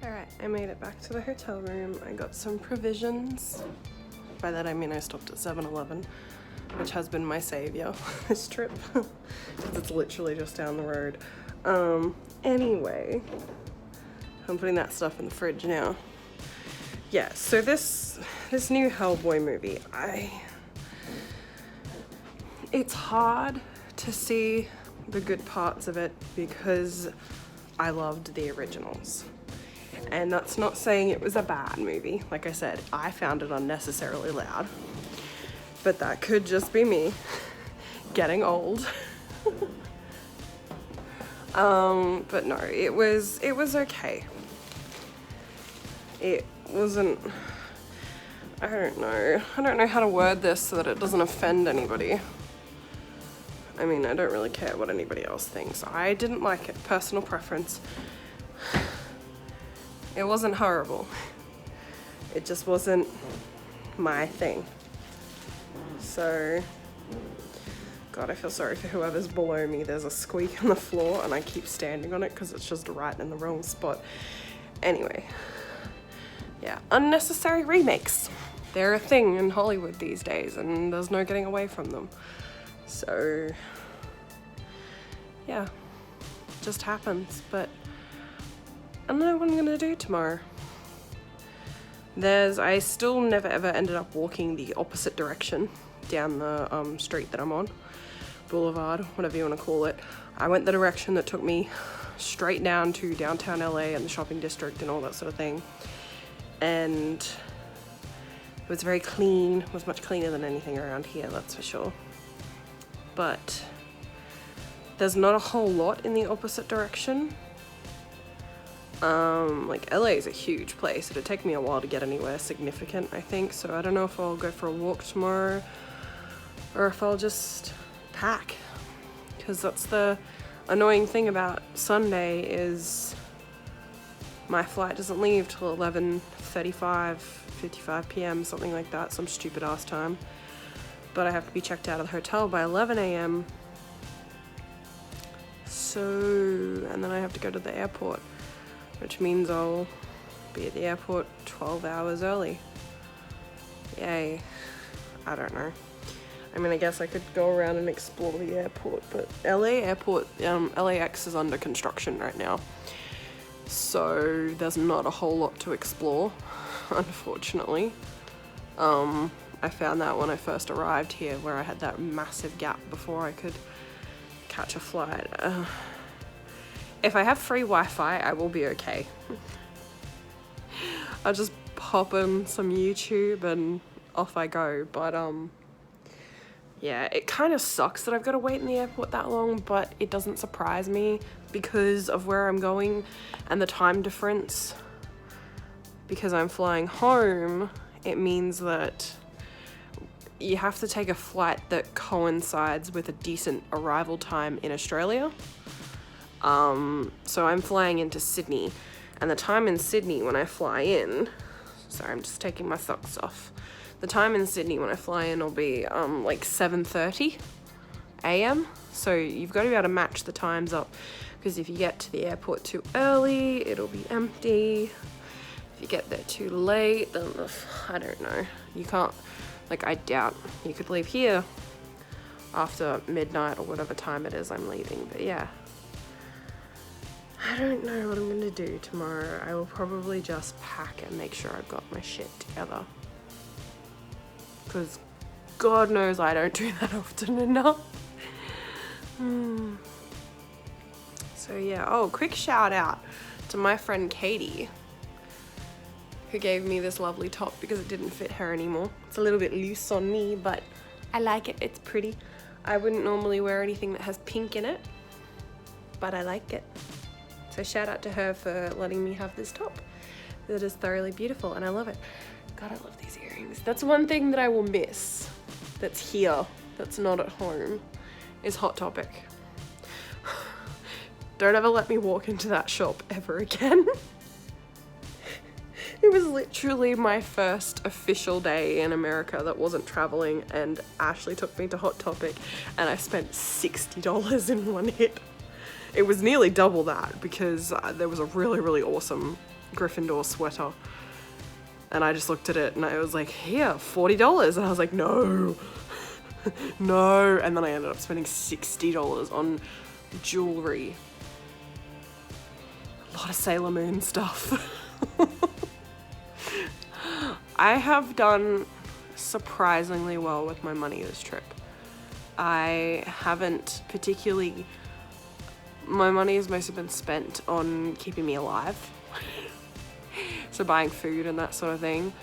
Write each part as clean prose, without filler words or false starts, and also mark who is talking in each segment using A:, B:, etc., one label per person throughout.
A: Alright, I made it back to the hotel room. I got some provisions. By that I mean I stopped at 7-Eleven, which has been my savior this trip. Because it's literally just down the road. Anyway, I'm putting that stuff in the fridge now. Yeah, so this new Hellboy movie, it's hard to see the good parts of it because I loved the originals. And that's not saying it was a bad movie. Like I said, I found it unnecessarily loud. But that could just be me getting old. But no, it was okay. It wasn't, I don't know how to word this so that it doesn't offend anybody. I mean, I don't really care what anybody else thinks. I didn't like it, personal preference. It wasn't horrible. It just wasn't my thing. So, God, I feel sorry for whoever's below me. There's a squeak on the floor and I keep standing on it because it's just right in the wrong spot. Anyway, yeah, unnecessary remakes. They're a thing in Hollywood these days and there's no getting away from them. So, yeah, it just happens, but I don't know what I'm gonna do tomorrow. I still never ever ended up walking the opposite direction down the street that I'm on. Boulevard, whatever you want to call it. I went the direction that took me straight down to downtown LA and the shopping district and all that sort of thing. And it was very clean. It was much cleaner than anything around here, that's for sure. But there's not a whole lot in the opposite direction. Like LA is a huge place. It'd take me a while to get anywhere significant, I think. So I don't know if I'll go for a walk tomorrow or if I'll just pack. Because that's the annoying thing about Sunday is my flight doesn't leave till 11:35, 55 p.m., something like that, some stupid ass time. But I have to be checked out of the hotel by 11 a.m. So, and then I have to go to the airport, which means I'll be at the airport 12 hours early. Yay. I don't know. I mean, I guess I could go around and explore the airport, but LAX is under construction right now. So there's not a whole lot to explore, unfortunately. I found that when I first arrived here, where I had that massive gap before I could catch a flight. If I have free Wi-Fi, I will be okay. I'll just pop in some YouTube and off I go. But yeah, it kind of sucks that I've got to wait in the airport that long, but it doesn't surprise me because of where I'm going and the time difference. Because I'm flying home, it means that you have to take a flight that coincides with a decent arrival time in Australia. So I'm flying into Sydney, and the time in Sydney when I fly in, sorry, I'm just taking my socks off. The time in Sydney when I fly in will be like 7:30 a.m. So you've got to be able to match the times up, because if you get to the airport too early, it'll be empty. If you get there too late, then I don't know. You can't, like, I doubt you could leave here after midnight or whatever time it is I'm leaving. But yeah, I don't know what I'm gonna do tomorrow. I will probably just pack and make sure I've got my shit together. Because God knows I don't do that often enough. So yeah, oh, quick shout out to my friend Katie, who gave me this lovely top because it didn't fit her anymore. It's a little bit loose on me, but I like it, it's pretty. I wouldn't normally wear anything that has pink in it, but I like it. So shout out to her for letting me have this top. That is thoroughly beautiful and I love it. God, I love these earrings. That's one thing that I will miss that's here, that's not at home, is Hot Topic. Don't ever let me walk into that shop ever again. It was literally my first official day in America that wasn't traveling, and Ashley took me to Hot Topic and I spent $60 in one hit. It was nearly double that because there was a really, really awesome Gryffindor sweater. And I just looked at it and I was like, here, $40. And I was like, no, no. And then I ended up spending $60 on jewelry. A lot of Sailor Moon stuff. I have done surprisingly well with my money this trip. I haven't particularly, my money has mostly been spent on keeping me alive. So buying food and that sort of thing.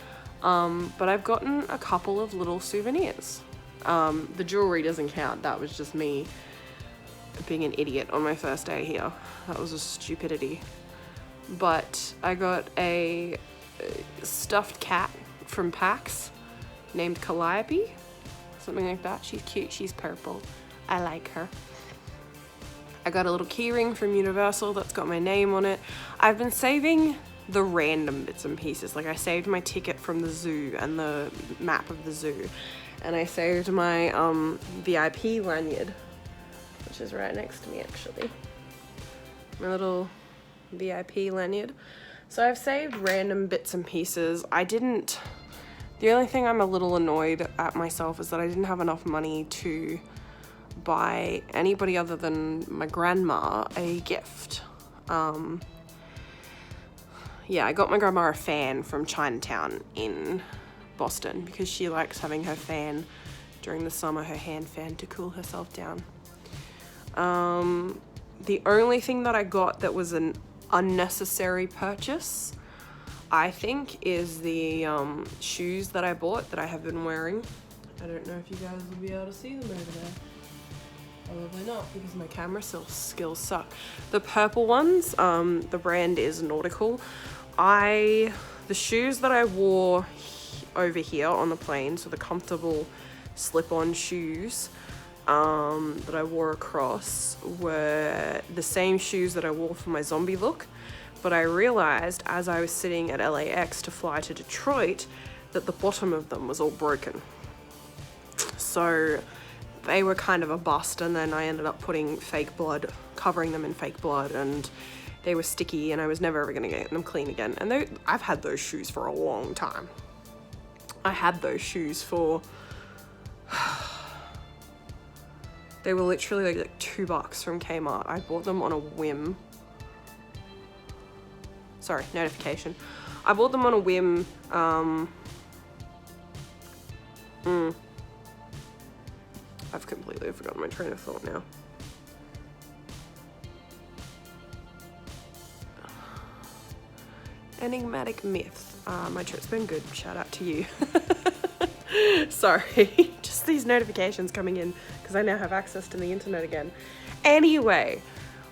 A: But I've gotten a couple of little souvenirs. The jewelry doesn't count. That was just me being an idiot on my first day here. That was a stupidity. But I got a stuffed cat from PAX named Calliope, something like that. She's cute, she's purple. I like her. I got a little keyring from Universal that's got my name on it. I've been saving the random bits and pieces. Like I saved my ticket from the zoo and the map of the zoo. And I saved my VIP lanyard, which is right next to me actually. My little VIP lanyard. So I've saved random bits and pieces. The only thing I'm a little annoyed at myself is that I didn't have enough money to buy anybody other than my grandma a gift. Yeah, I got my grandma a fan from Chinatown in Boston because she likes having her fan during the summer, her hand fan, to cool herself down. The only thing that I got that was an unnecessary purchase, I think, is the shoes that I bought that I have been wearing. I don't know if you guys will be able to see them over there. Probably not because my camera skills suck. The purple ones, the brand is Nautical. The shoes that I wore over here on the plane, so the comfortable slip-on shoes that I wore across, were the same shoes that I wore for my zombie look. But I realized as I was sitting at LAX to fly to Detroit that the bottom of them was all broken. So they were kind of a bust, and then I ended up putting covering them in fake blood, and they were sticky and I was never ever gonna get them clean again. And I've had those shoes for a long time. I had those shoes for, they were literally like $2 from Kmart. I bought them on a whim. Sorry, notification. I bought them on a whim. I've completely forgotten my train of thought now. Enigmatic myth. My trip's been good. Shout out to you. Sorry, just these notifications coming in because I now have access to the internet again. Anyway,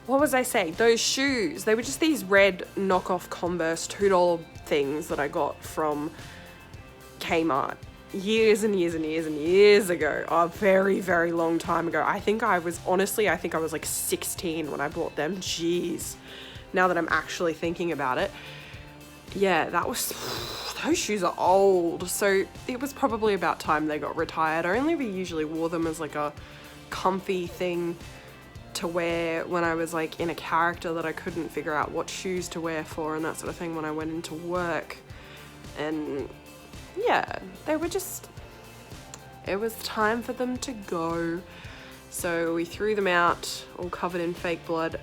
A: what was I saying? Those shoes, they were just these red knockoff Converse $2 things that I got from Kmart years and years and years and years ago. A very, very long time ago. I think I was like 16 when I bought them. Jeez. Now that I'm actually thinking about it. Yeah, those shoes are old. So it was probably about time they got retired. I only usually wore them as like a comfy thing to wear when I was like in a character that I couldn't figure out what shoes to wear for and that sort of thing when I went into work. And yeah, it was time for them to go. So we threw them out, all covered in fake blood.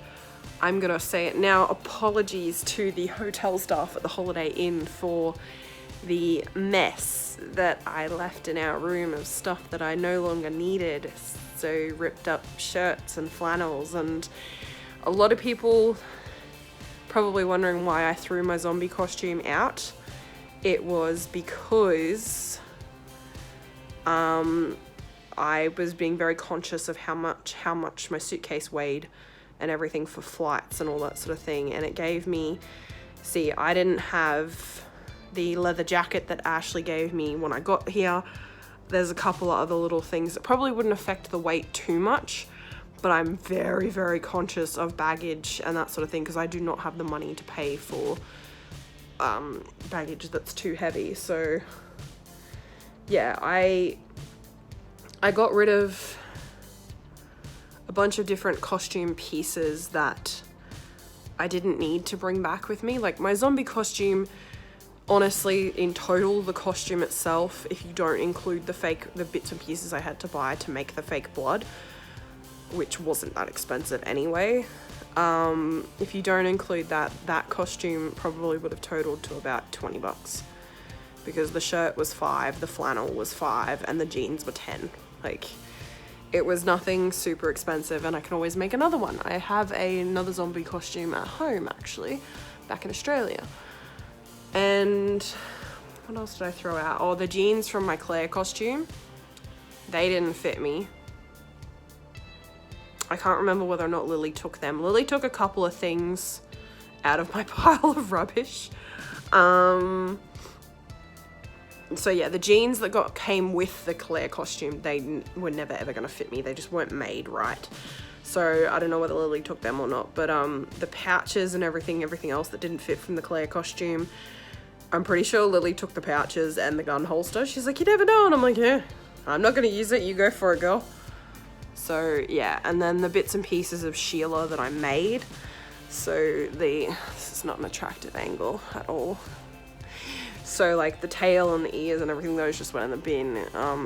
A: I'm gonna say it now, apologies to the hotel staff at the Holiday Inn for the mess that I left in our room of stuff that I no longer needed. So ripped up shirts and flannels, and a lot of people probably wondering why I threw my zombie costume out. It was because I was being very conscious of how much my suitcase weighed and everything for flights and all that sort of thing. And it gave me, see, I didn't have the leather jacket that Ashley gave me when I got here. There's a couple of other little things that probably wouldn't affect the weight too much, but I'm very, very conscious of baggage and that sort of thing because I do not have the money to pay for baggage that's too heavy. So yeah, I got rid of a bunch of different costume pieces that I didn't need to bring back with me. Like my zombie costume, honestly, in total, the costume itself, if you don't include the bits and pieces I had to buy to make the fake blood, which wasn't that expensive anyway, if you don't include that costume probably would have totaled to about 20 bucks, because the shirt was $5, the flannel was $5, and the jeans were 10. Like, it was nothing super expensive, and I can always make another one. I have another zombie costume at home, actually, back in Australia. And what else did I throw out? Oh, the jeans from my Claire costume. They didn't fit me. I can't remember whether or not Lily took them. Lily took a couple of things out of my pile of rubbish. So yeah, the jeans that came with the Claire costume, they were never ever gonna fit me. They just weren't made right. So I don't know whether Lily took them or not, but the pouches and everything else that didn't fit from the Claire costume, I'm pretty sure Lily took the pouches and the gun holster. She's like, you never know. And I'm like, yeah, I'm not gonna use it. You go for it, girl. So yeah, and then the bits and pieces of Sheila that I made. So this is not an attractive angle at all. So like the tail and the ears and everything, those just went in the bin.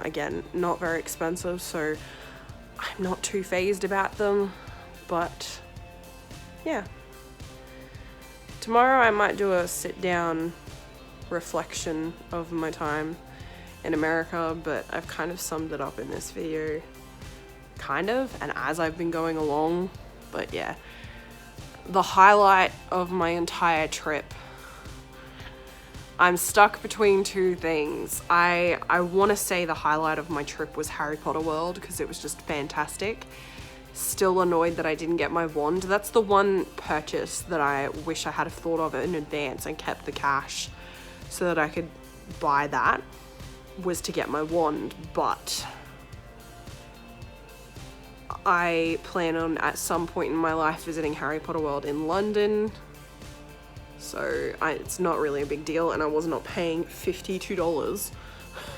A: Again, not very expensive, so I'm not too phased about them, but yeah. Tomorrow I might do a sit down reflection of my time in America, but I've kind of summed it up in this video, kind of, and as I've been going along. But yeah, the highlight of my entire trip, I'm stuck between two things. I want to say the highlight of my trip was Harry Potter World, because it was just fantastic. Still annoyed that I didn't get my wand. That's the one purchase that I wish I had thought of in advance and kept the cash so that I could buy that, was to get my wand. But I plan on at some point in my life visiting Harry Potter World in London. So it's not really a big deal, and I was not paying $52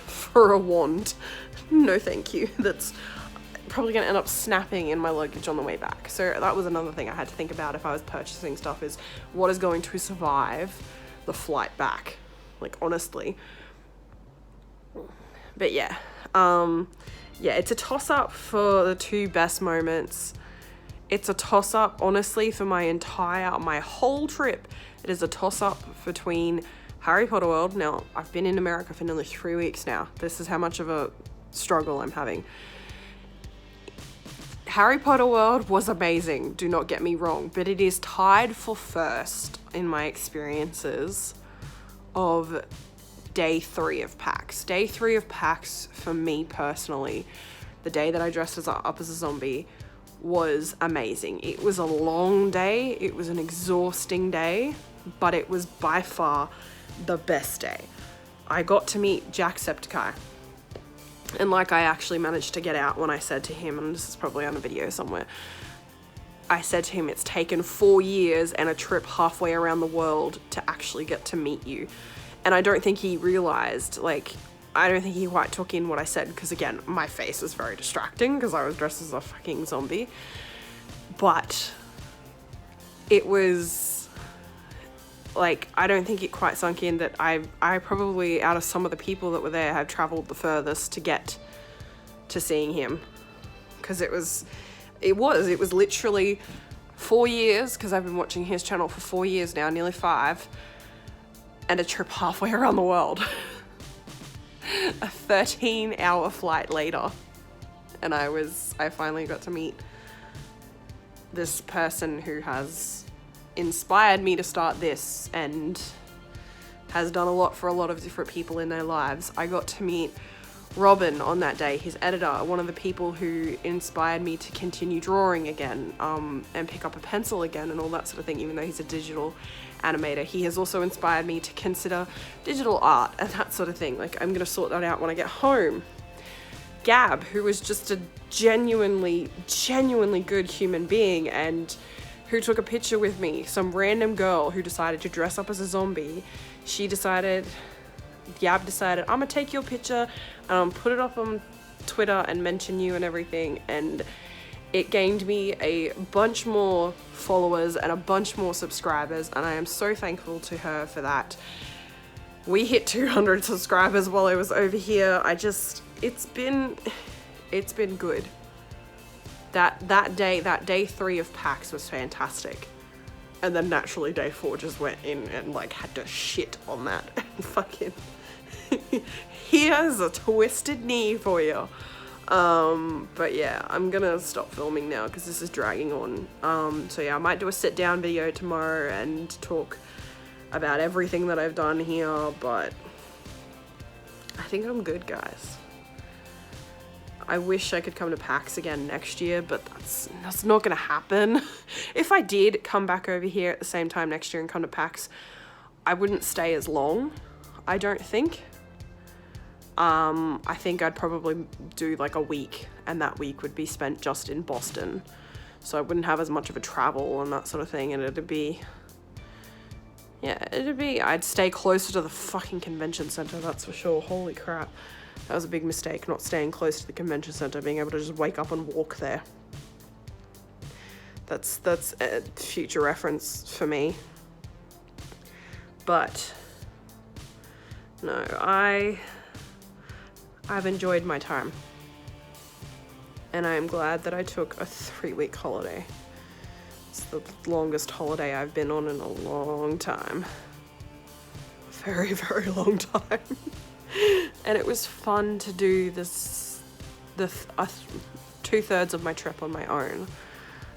A: for a wand. No thank you. That's probably going to end up snapping in my luggage on the way back. So that was another thing I had to think about if I was purchasing stuff, is what is going to survive the flight back, like honestly. But yeah, it's a toss-up for the two best moments. It's a toss-up, honestly, for my whole trip. It is a toss-up between Harry Potter World. Now, I've been in America for nearly 3 weeks now. This is how much of a struggle I'm having. Harry Potter World was amazing, do not get me wrong, but it is tied for first in my experiences of day 3 of PAX. Day 3 of PAX, for me personally, the day that I dressed up as a zombie, was amazing. It was a long day, it was an exhausting day, but it was by far the best day. I got to meet Jacksepticeye, and like I actually managed to get out when I said to him, and this is probably on a video somewhere, I said to him, it's taken 4 years and a trip halfway around the world to actually get to meet you. And I don't think he realized, I don't think he quite took in what I said, because again, my face was very distracting because I was dressed as a fucking zombie. But it was I don't think it quite sunk in that I probably, out of some of the people that were there, have traveled the furthest to get to seeing him, because it was literally 4 years, because I've been watching his channel for 4 years now, nearly 5, and a trip halfway around the world. A 13-hour flight later, and I finally got to meet this person who has inspired me to start this and has done a lot for a lot of different people in their lives. I got to meet Robin on that day, his editor, one of the people who inspired me to continue drawing again, and pick up a pencil again and all that sort of thing, even though he's a digital animator. He has also inspired me to consider digital art and that sort of thing. I'm gonna sort that out when I get home. Gab, who was just a genuinely good human being, and who took a picture with me, some random girl who decided to dress up as a zombie. Gab decided, I'm gonna take your picture and put it up on Twitter and mention you and everything, and It gained me a bunch more followers and a bunch more subscribers, and I am so thankful to her for that. We hit 200 subscribers while I was over here. It's been good. That day 3 of PAX was fantastic. And then naturally day 4 just went in and like had to shit on that and fucking here's a twisted knee for you. But yeah, I'm gonna stop filming now because this is dragging on. So yeah, I might do a sit down video tomorrow and talk about everything that I've done here, but I think I'm good, guys. I wish I could come to PAX again next year, but that's not gonna happen. If I did come back over here at the same time next year and come to PAX, I wouldn't stay as long, I don't think. I think I'd probably do like a week, and that week would be spent just in Boston. So I wouldn't have as much of a travel and that sort of thing, and I'd stay closer to the fucking convention center, that's for sure. Holy crap. That was a big mistake, not staying close to the convention center, being able to just wake up and walk there. That's a future reference for me. But no, I've enjoyed my time. And I am glad that I took a 3-week holiday. It's the longest holiday I've been on in a long time. Very, very long time. And it was fun to do this, 2/3 of my trip on my own.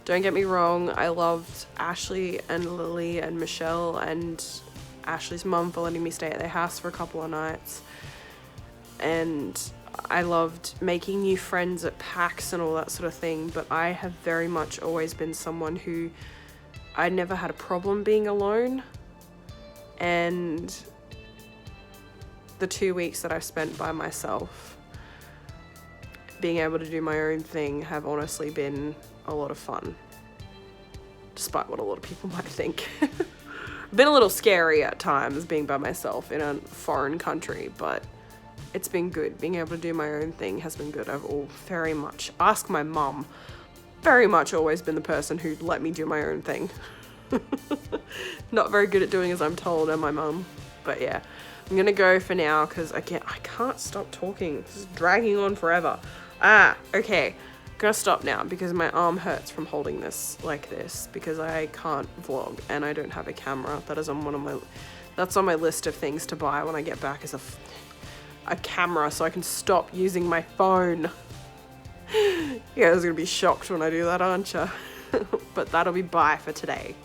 A: Don't get me wrong, I loved Ashley and Lily and Michelle and Ashley's mum for letting me stay at their house for a couple of nights. And I loved making new friends at PAX and all that sort of thing, but I have very much always been someone who I never had a problem being alone. And the 2 weeks that I've spent by myself, being able to do my own thing, have honestly been a lot of fun. Despite what a lot of people might think. Been a little scary at times being by myself in a foreign country, but it's been good. Being able to do my own thing has been good. I've very much, ask my mum, very much always been the person who let me do my own thing. Not very good at doing as I'm told, and my mum. But yeah, I'm gonna go for now because I can't stop talking. This is dragging on forever. Okay. I'm gonna stop now because my arm hurts from holding this like this because I can't vlog and I don't have a camera. That is on that's on my list of things to buy when I get back, is a camera so I can stop using my phone. You guys are gonna be shocked when I do that, aren't you? But that'll be bye for today.